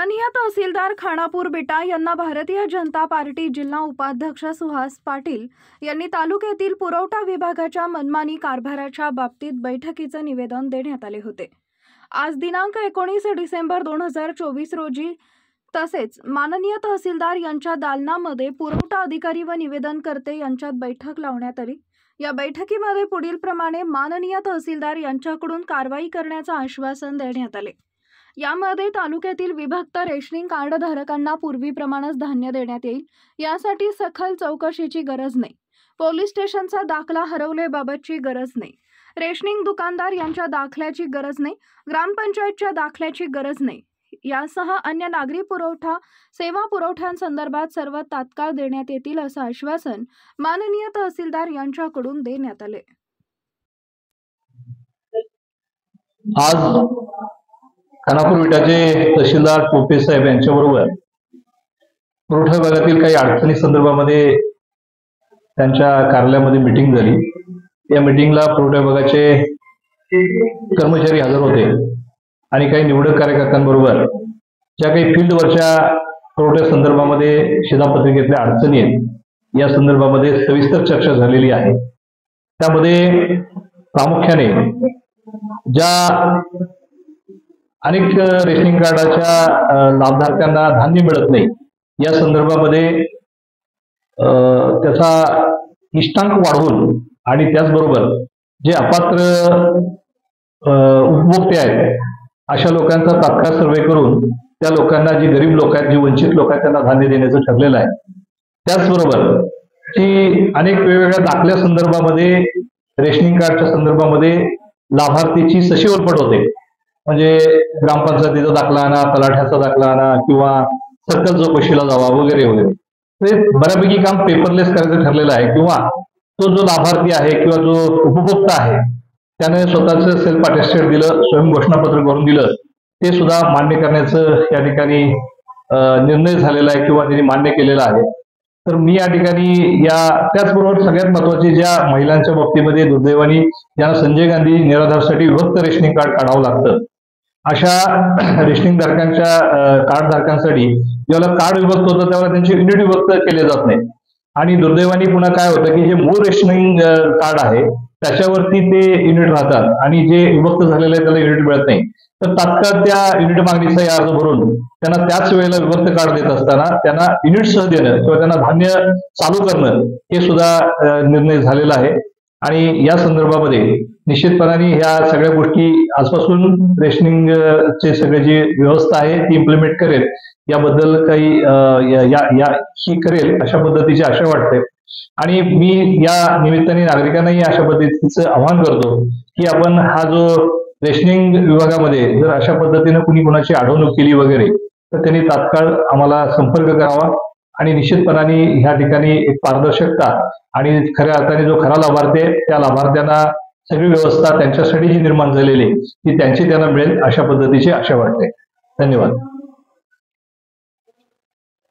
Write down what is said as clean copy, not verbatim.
माननीय तहसीलदार खानापूर बेटा यांना भारतीय जनता पार्टी जिल्हा उपाध्यक्ष सुहास पाटील यांनी तालुक्यातील पुरवठा विभागाच्या मनमानी कारभाराच्या बाबतीत बैठकीचे निवेदन देण्यात आले होते। आज दिनांक 19 डिसेंबर 2024 रोजी तसेच माननीय तहसीलदार यांच्या दालनामध्ये पुरवठा अधिकारी व निवेदनकर्ते यांच्यात बैठक लावण्यात आली। या बैठकीमध्ये पुढील प्रमाणे माननीय तहसीलदार यांच्याकडून कारवाई करण्याचे आश्वासन देण्यात आले। यामध्ये तालुक्यातील विभक्त रेशनिंग कार्ड धारकांना पूर्वीप्रमाणेच धान्य देण्यात येईल, यासाठी सखोल चौकशीची गरज नाही। पोलीस स्टेशनचा दाखला हरवल्याबाबतची गरज नाही। रेशनिंग दुकानदार यांच्या दाखल्याची गरज नाही। ग्रामपंचायतच्या दाखल्याची गरज नाही। यासह अन्य नागरी पुरवठा सेवा पुरवठ्यांसंदर्भात सर्व तात्काळ देण्यात येतील असं आश्वासन माननीय तहसीलदार यांच्याकडून देण्यात आले। आज खानापूर विटाचे तहसीलदार टोपे साहेब यांच्याबरोबर पुरवठा विभागातील काही अडचणी संदर्भामध्ये त्यांच्या कार्यालयामध्ये मीटिंग झाली। या मीटिंगला पुरवठा विभागाचे कर्मचारी हजर होते आणि काही निवडक कार्यकर्त्यांबरोबर ज्या काही फील्डवरच्या पुरवठ्या संदर्भामध्ये शिधापत्रिकेतल्या अडचणी आहेत या संदर्भामध्ये सविस्तर चर्चा झालेली आहे। त्यामध्ये प्रामुख्याने ज्या अनेक रेशनिंग कार्डाच्या लाभधारकांना धान्य मिळत नाही या संदर्भामध्ये त्याचा इष्टांक वाढवून आणि त्याचबरोबर जे अपात्र उपभोक्ते आहेत अशा लोकांचा तात्काळ सर्वे करून त्या लोकांना जी गरीब लोक आहेत, जी वंचित लोक आहेत त्यांना धान्य देण्याचं ठरलेलं आहे। त्याचबरोबर की अनेक वेगवेगळ्या दाखल्या संदर्भामध्ये रेशनिंग कार्डच्या संदर्भामध्ये लाभार्थीची सशीवलपट होते, म्हणजे ग्रामपंचायतीचा दाखला आणा, तलाठ्याचा दाखला आणा किंवा सर्कल चौकशीला जावा वगैरे वगैरे। ते बऱ्यापैकी काम पेपरलेस करायचं ठरलेलं आहे किंवा तो जो लाभार्थी आहे किंवा जो उपभोक्ता आहे त्याने स्वतःचं सेल्फ अटेस्टेड दिलं, स्वयं घोषणापत्र करून दिलं, ते सुद्धा मान्य करण्याचं या ठिकाणी निर्णय झालेला आहे किंवा त्यांनी मान्य केलेला आहे। तर मी या ठिकाणी त्याचबरोबर सगळ्यात महत्वाची ज्या महिलांच्या बाबतीमध्ये दुर्दैवाने ज्यांना संजय गांधी निराधारसाठी विभक्त रेशनिंग कार्ड काढावं लागतं अशा रेशनिंग धारकांच्या कार्ड धारकांसाठी जेव्हा कार्ड विभक्त होतं तेव्हा त्यांचे युनिट विभक्त केले जात नाही आणि दुर्दैवाने पुन्हा काय होतं की जे मूळ रेशनिंग कार्ड आहे त्याच्यावरती ते युनिट राहतात आणि जे विभक्त झालेले आहे त्याला युनिट मिळत नाही। तर तात्काळ त्या युनिट मागणीचा अर्ज भरून त्यांना त्याच वेळेला विभक्त कार्ड देत असताना त्यांना युनिट सह देणं किंवा त्यांना धान्य चालू करणं हे सुद्धा निर्णय झालेला आहे। आणि या संदर्भामध्ये निश्चितपणाने ह्या सगळ्या गोष्टी आजपासून रेशनिंगचे सगळे जी व्यवस्था आहे ती इम्प्लिमेंट करेल याबद्दल काही ही करेल अशा पद्धतीची आशा वाटते। आणि मी या निमित्ताने नागरिकांनाही अशा पद्धतीचं आवाहन करतो की आपण हा जो रेशनिंग विभागामध्ये जर अशा पद्धतीने कुणी कुणाची अडवणूक केली वगैरे तर त्यांनी तात्काळ आम्हाला संपर्क करावा आणि निश्चितपणाने ह्या ठिकाणी एक पारदर्शकता आणि खऱ्या अर्थाने जो खरा लाभार्थी आहे त्या लाभार्थ्यांना सगळी व्यवस्था त्यांच्यासाठी जी निर्माण झालेली ती त्यांना मिळेल अशा पद्धतीची आशा वाटते। धन्यवाद।